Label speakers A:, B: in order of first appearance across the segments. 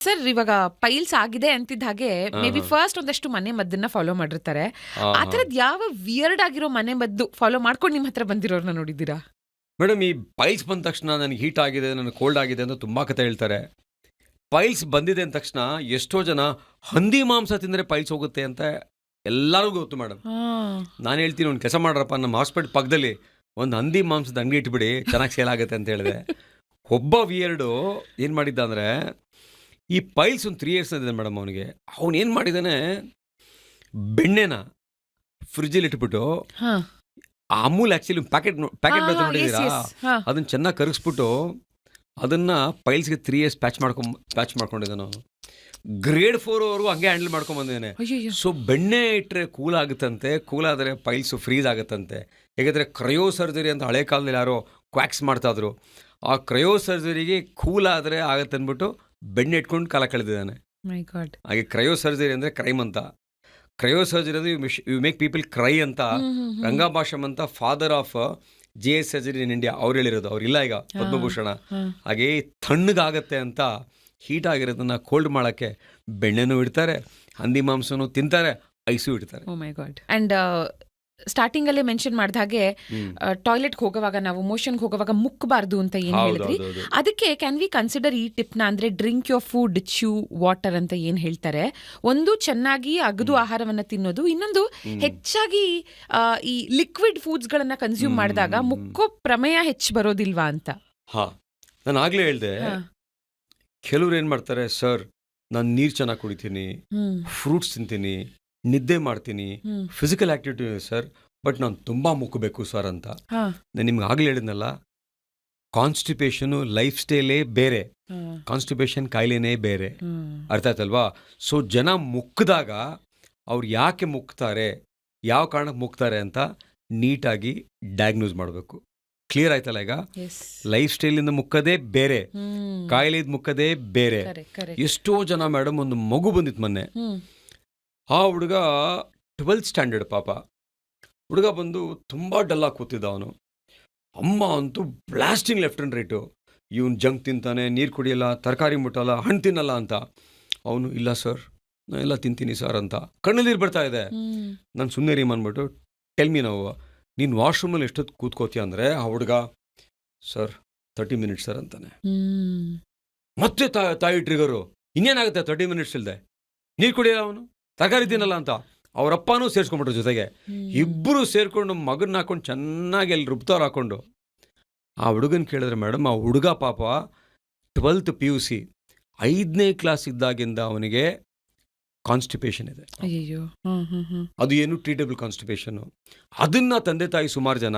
A: Sir ಇವಾಗ piles ಆಗಿದೆ ಅಂತಿದ್ದ ಹಾಗೆ
B: ಹಾ,
A: ಮೇ ಬಿ
B: ಹಾ.
A: ಫಸ್ಟ್ ಒಂದಷ್ಟು ಮನೆ ಮದ್ದನ್ನ ಫಾಲೋ ಮಾಡಿರ್ತಾರೆ.
B: ಹಾ,
A: ಆ
B: ಹಾ.
A: ಥರದ್ ಯಾವ ವಿಯರ್ಡ್ ಆಗಿರೋ ಮನೆ ಮದ್ದು ಫಾಲೋ ಮಾಡ್ಕೊಂಡು ನಿಮ್ಮ ಹತ್ರ ಬಂದಿರೋರ್ನ ನೋಡಿದ್ದೀರಾ?
B: ಮೇಡಮ್, ಈ ಪೈಲ್ಸ್ ಬಂದ ತಕ್ಷಣ ನನಗೆ ಹೀಟ್ ಆಗಿದೆ, ನನಗೆ ಕೋಲ್ಡ್ ಆಗಿದೆ ಅಂತ ತುಂಬ ಕತೆ ಹೇಳ್ತಾರೆ. ಪೈಲ್ಸ್ ಬಂದಿದೆ ಅಂದ ತಕ್ಷಣ ಎಷ್ಟೋ ಜನ ಹಂದಿ ಮಾಂಸ ತಿಂದರೆ ಪೈಲ್ಸ್ ಹೋಗುತ್ತೆ ಅಂತ ಎಲ್ಲರಿಗೂ ಗೊತ್ತು ಮೇಡಮ್.
A: ಹಾ.
B: ನಾನು ಹೇಳ್ತೀನಿ, ಒಂದು ಕೆಲಸ ಮಾಡ್ರಪ್ಪ, ನಮ್ಮ ಹಾಸ್ಪಿಟಲ್ ಪಕ್ಕದಲ್ಲಿ ಒಂದು ಹಂದಿ ಮಾಂಸದ ಅಂಗಡಿ ಇಟ್ಬಿಡಿ, ಚೆನ್ನಾಗಿ ಸೇಲ್ ಆಗುತ್ತೆ ಅಂತ ಹೇಳಿದೆ. ಒಬ್ಬ ವಿಯರ್ಡು ಏನು ಮಾಡಿದ್ದ ಅಂದರೆ, ಈ ಪೈಲ್ಸ್ ಒಂದು 3 ಇಯರ್ಸ್ ಇದೆ ಮೇಡಮ್ ಅವನಿಗೆ. ಅವನು ಏನು ಮಾಡಿದ್ದಾನೆ, ಬೆಣ್ಣೆನ ಫ್ರಿಜ್ಜಲ್ಲಿ ಇಟ್ಬಿಟ್ಟು,
A: ಹಾ.
B: ಅಮೂಲ್ ಆ್ಯಕ್ಚುಲಿ ಪ್ಯಾಕೆಟ್
A: ಹಾ,
B: ಬರುತ್ತೆ
A: ಹಾ, yes,
B: ನೋಡಿದ್ದೀರಾ,
A: yes. ಹಾ.
B: ಅದನ್ನು ಚೆನ್ನಾಗಿ ಕರಗಿಸ್ಬಿಟ್ಟು ಅದನ್ನು ಪೈಲ್ಸ್ಗೆ 3 ಇಯರ್ಸ್ ಪ್ಯಾಚ್ ಮಾಡ್ಕೊಂಡಿದ್ದಾನೆ ಅವನು. ಗ್ರೇಡ್ 4 ವರೆಗೂ ಹಂಗೆ ಹ್ಯಾಂಡಲ್ ಮಾಡ್ಕೊಂಬಂದಿದ್ದಾನೆ.
A: ಅಯ್ಯಯ್ಯೋ.
B: ಸೊ ಬೆಣ್ಣೆ ಇಟ್ಟರೆ ಕೂಲ್ ಆಗುತ್ತಂತೆ, ಕೂಲ್ ಆದರೆ ಪೈಲ್ಸು ಫ್ರೀಸ್ ಆಗುತ್ತಂತೆ. ಹೇಗೆಂದರೆ ಕ್ರಯೋ ಸರ್ಜರಿ ಅಂತ ಹಳೆ ಕಾಲದಲ್ಲಿ ಯಾರೋ ಕ್ವಾಕ್ಸ್ ಮಾಡ್ತಾಯಿದ್ರು. ಆ ಕ್ರಯೋ ಸರ್ಜರಿಗೆ ಕೂಲ್ ಆದರೆ ಆಗುತ್ತೆ ಅಂದ್ಬಿಟ್ಟು ಬೆಣ್ಣೆ ಇಟ್ಕೊಂಡು ಕಾಲ ಕಳೆದಿದ್ದಾನೆ.
A: ಮೈ ಗಾಡ್.
B: ಹಾಗೆ ಕ್ರಯೋ ಸರ್ಜರಿ ಅಂದರೆ ಕ್ರೈಮ್ ಅಂತ. ಕ್ರಯೋ ಸರ್ಜರಿ ಅಂದರೆ ಯು ಮೇಕ್ ಪೀಪಲ್ ಕ್ರೈ ಅಂತ ರಂಗಾಭಾಷಮ್ ಅಂತ father of JS surgery in India ಅವ್ರು ಹೇಳಿರೋದು. ಅವ್ರಿಲ್ಲ ಈಗ ಪದ್ಮಭೂಷಣ. ಹಾಗೆ ತಣ್ಣಗಾಗತ್ತೆ ಅಂತ, ಹೀಟ್ ಆಗಿರೋದನ್ನು ಕೋಲ್ಡ್ ಮಾಡೋಕ್ಕೆ ಬೆಣ್ಣೆನೂ ಇಡ್ತಾರೆ, ಹಂದಿ ಮಾಂಸನೂ ತಿಂತಾರೆ, ಐಸು ಇಡ್ತಾರೆ.
A: ಓ ಮೈ ಗಾಡ್. ಅಂಡ್ ಸ್ಟಾರ್ಟಿಂಗ್ ಅಲ್ಲೇ ಮೆನ್ಷನ್ ಮಾಡಿದ ಹಾಗೆ ಟಾಯ್ಲೆಟ್ಗೆ ಹೋಗುವಾಗ ನಾವು ಮೋಷನ್ಗೆ ಹೋಗುವಾಗ ಮುಕ್ಕಬಾರ್ದು ಅಂತ ಏನ್ ಹೇಳಿದ್ರಿ,
B: ಹೌದೌದು.
A: ಅದಕ್ಕೆ ಕ್ಯಾನ್ ವಿ ಕನ್ಸಿಡರ್ ಈ ಟಿಪ್ನ ಅಂದ್ರೆ drink your food chew water ಅಂತ ಏನ್ ಹೇಳ್ತಾರೆ. ಒಂದು ಚೆನ್ನಾಗಿ ಅಗದು ಆಹಾರವನ್ನ ತಿನ್ನೋದು, ಇನ್ನೊಂದು ಹೆಚ್ಚಾಗಿ ಈ ಲಿಕ್ವಿಡ್ ಫುಡ್ಸ್ ಗಳನ್ನ ಕನ್ಸ್ಯೂಮ್ ಮಾಡಿದಾಗ ಮುಕ್ಕೋ ಪ್ರಮೇಯ ಹೆಚ್ಚು ಬರೋದಿಲ್ವಾ ಅಂತ.
B: ಹಾಂ, ನಾನು ಆಗಲೇ ಹೇಳಿದೆ,
A: ಹಾ.
B: ಕೆಲವ್ರು ಏನು ಮಾಡ್ತಾರೆ, ಸರ್ ನಾನು ನೀರು ಚೆನ್ನಾಗಿ ಕುಡಿತೀನಿ,
A: ಹ್ಮ್.
B: ಫ್ರೂಟ್ಸ್ ತಿಂತೀನಿ, ನಿದ್ದೆ ಮಾಡ್ತೀನಿ,
A: ಹ್ಮ್.
B: ಫಿಸಿಕಲ್ ಆ್ಯಕ್ಟಿವಿಟಿ ಇದೆ ಸರ್, ಬಟ್ ನಾನು ತುಂಬ ಮುಕ್ಕಬೇಕು ಸರ್ ಅಂತ.
A: ಹಾ.
B: ನಾನು ನಿಮ್ಗೆ ಆಗಲೇ ಹೇಳಿದ್ನಲ್ಲ, ಕಾನ್ಸ್ಟಿಪೇಷನು ಲೈಫ್ ಸ್ಟೈಲೇ ಬೇರೆ,
A: ಹಾ.
B: ಕಾನ್ಸ್ಟಿಪೇಷನ್ ಕಾಯಿಲೆನೇ ಬೇರೆ.
A: ಹ್ಮ್.
B: ಅರ್ಥ ಆಯ್ತಲ್ವಾ? ಸೊ ಜನ ಮುಕ್ಕಿದಾಗ ಅವ್ರು ಯಾಕೆ ಮುಕ್ತಾರೆ, ಯಾವ ಕಾರಣಕ್ಕೆ ಮುಕ್ತಾರೆ ಅಂತ ನೀಟಾಗಿ ಡಯಾಗ್ನೋಸ್ ಮಾಡಬೇಕು. ಕ್ಲಿಯರ್ ಆಯ್ತಲ್ಲ ಈಗ?
A: Yes.
B: ಲೈಫ್ ಸ್ಟೈಲಿಂದ ಮುಕ್ಕದೇ ಬೇರೆ,
A: ಹ್ಮ್.
B: ಕಾಯಿಲೆದು ಮುಕ್ಕದೇ ಬೇರೆ.
A: Correct, correct.
B: ಎಷ್ಟೋ ಜನ ಮೇಡಮ್, ಒಂದು ಮಗು ಬಂದಿತ್ತು ಮೊನ್ನೆ.
A: ಹ್ಮ್.
B: ಆ ಹುಡುಗ 12th ಸ್ಟ್ಯಾಂಡರ್ಡ್ ಪಾಪ. ಹುಡುಗ ಬಂದು ತುಂಬ ಡಲ್ಲಾಗಿ ಕೂತಿದ್ದ ಅವನು. ಅಮ್ಮ ಅಂತೂ ಬ್ಲಾಸ್ಟಿಂಗ್ ಲೆಫ್ಟ್ ಆ್ಯಂಡ್ ರೈಟು. ಇವನು ಜಂಕ್ ತಿಂತಾನೆ, ನೀರು ಕುಡಿಯಲ್ಲ, ತರಕಾರಿ ಮುಟ್ಟಲ್ಲ, ಹಣ್ಣು ತಿನ್ನಲ್ಲ ಅಂತ. ಅವನು ಇಲ್ಲ ಸರ್, ನಾನು ಎಲ್ಲ ತಿಂತೀನಿ ಸರ್ ಅಂತ. ಕಣ್ಣಲ್ಲಿ ನೀರು ಬರ್ತಾ ಇದೆ.
A: ಹ್ಮ್.
B: ನಾನು ಸುಮ್ಮನೆ ರೀ ಅಂದ್ಬಿಟ್ಟು, ಟೆಲ್ ಮಿ ನಾವು, ನೀನು ವಾಶ್ರೂಮಲ್ಲಿ ಎಷ್ಟೊತ್ತು ಕೂತ್ಕೋತೀಯ ಅಂದರೆ, ಆ ಹುಡುಗ ಸರ್ 30 ಮಿನಿಟ್ಸ್ ಸರ್ ಅಂತಾನೆ.
A: ಹ್ಮ್.
B: ಮತ್ತೆ ತಾಯಿ ಟ್ರಿಗರು, ಇನ್ನೇನಾಗುತ್ತೆ 30 ಮಿನಿಟ್ಸ್ ಇಲ್ಲದೆ, ನೀರು ಕುಡಿಯಲ್ಲ ಅವನು, ತರಕಾರಿ ತಿನ್ನಲ್ಲ ಅಂತ. ಅವರಪ್ಪನೂ ಸೇರಿಸ್ಕೊಂಡ್ಬಿಟ್ರು ಜೊತೆಗೆ. ಇಬ್ಬರು ಸೇರಿಕೊಂಡು ಮಗನ್ನ ಹಾಕೊಂಡು ಚೆನ್ನಾಗಿ ಅಲ್ಲಿ ರುಬ್ತವ್ರು ಹಾಕೊಂಡು. ಆ ಹುಡುಗನ ಕೇಳಿದ್ರೆ ಮೇಡಮ್, ಆ ಹುಡುಗ ಪಾಪ 12th PUC 5ನೇ ಕ್ಲಾಸ್ ಇದ್ದಾಗಿಂದ ಅವನಿಗೆ ಕಾನ್ಸ್ಟಿಪೇಷನ್ ಇದೆ.
A: ಅಯ್ಯಯ್ಯೋ. ಹ್ಮ್, ಹ್ಮ್, ಹ್ಮ್.
B: ಅದು ಏನು ಟ್ರೀಟಬಲ್ ಕಾನ್ಸ್ಟಿಪೇಷನ್ನು. ಅದನ್ನು ತಂದೆ ತಾಯಿ ಸುಮಾರು ಜನ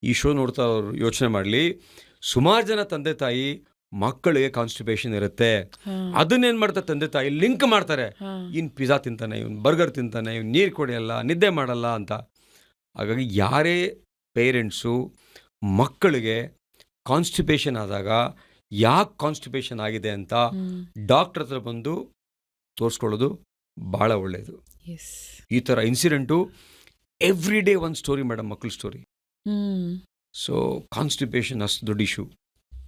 B: ಈ ಶೋ ನೋಡ್ತಾ ಅವ್ರು ಯೋಚನೆ ಮಾಡಲಿ. ಸುಮಾರು ಜನ ತಂದೆ ತಾಯಿ ಮಕ್ಕಳಿಗೆ ಕಾನ್ಸ್ಟಿಪೇಷನ್ ಇರುತ್ತೆ,
A: ಹಾ.
B: ಅದನ್ನೇನು ಮಾಡ್ತಾರೆ ತಂದೆ ತಾಯಿ, ಲಿಂಕ್ ಮಾಡ್ತಾರೆ.
A: ಹಾ.
B: ಇನ್ನು ಪಿಜ್ಜಾ ತಿಂತಾನೆ, ಇವನು ಬರ್ಗರ್ ತಿಂತಾನೆ, ಇವನು ನೀರು ಕುಡಿಯಲ್ಲ, ನಿದ್ದೆ ಮಾಡಲ್ಲ ಅಂತ. ಹಾಗಾಗಿ ಯಾರೇ ಪೇರೆಂಟ್ಸು ಮಕ್ಕಳಿಗೆ ಕಾನ್ಸ್ಟಿಪೇಷನ್ ಆದಾಗ ಯಾಕೆ ಕಾನ್ಸ್ಟಿಪೇಷನ್ ಆಗಿದೆ ಅಂತ
A: ಹ್ಮ್.
B: ಡಾಕ್ಟ್ರ್ ಹತ್ರ ಬಂದು ತೋರಿಸ್ಕೊಳ್ಳೋದು ಭಾಳ ಒಳ್ಳೆಯದು.
A: Yes.
B: ಈ ಥರ ಇನ್ಸಿಡೆಂಟು ಎವ್ರಿ ಡೇ ಒಂದು ಸ್ಟೋರಿ ಮೇಡಮ್, ಮಕ್ಕಳ ಸ್ಟೋರಿ.
A: ಹ್ಮ್.
B: ಸೊ ಕಾನ್ಸ್ಟಿಪೇಷನ್ ಅಷ್ಟು ದೊಡ್ಡ ಇಶ್ಯೂ.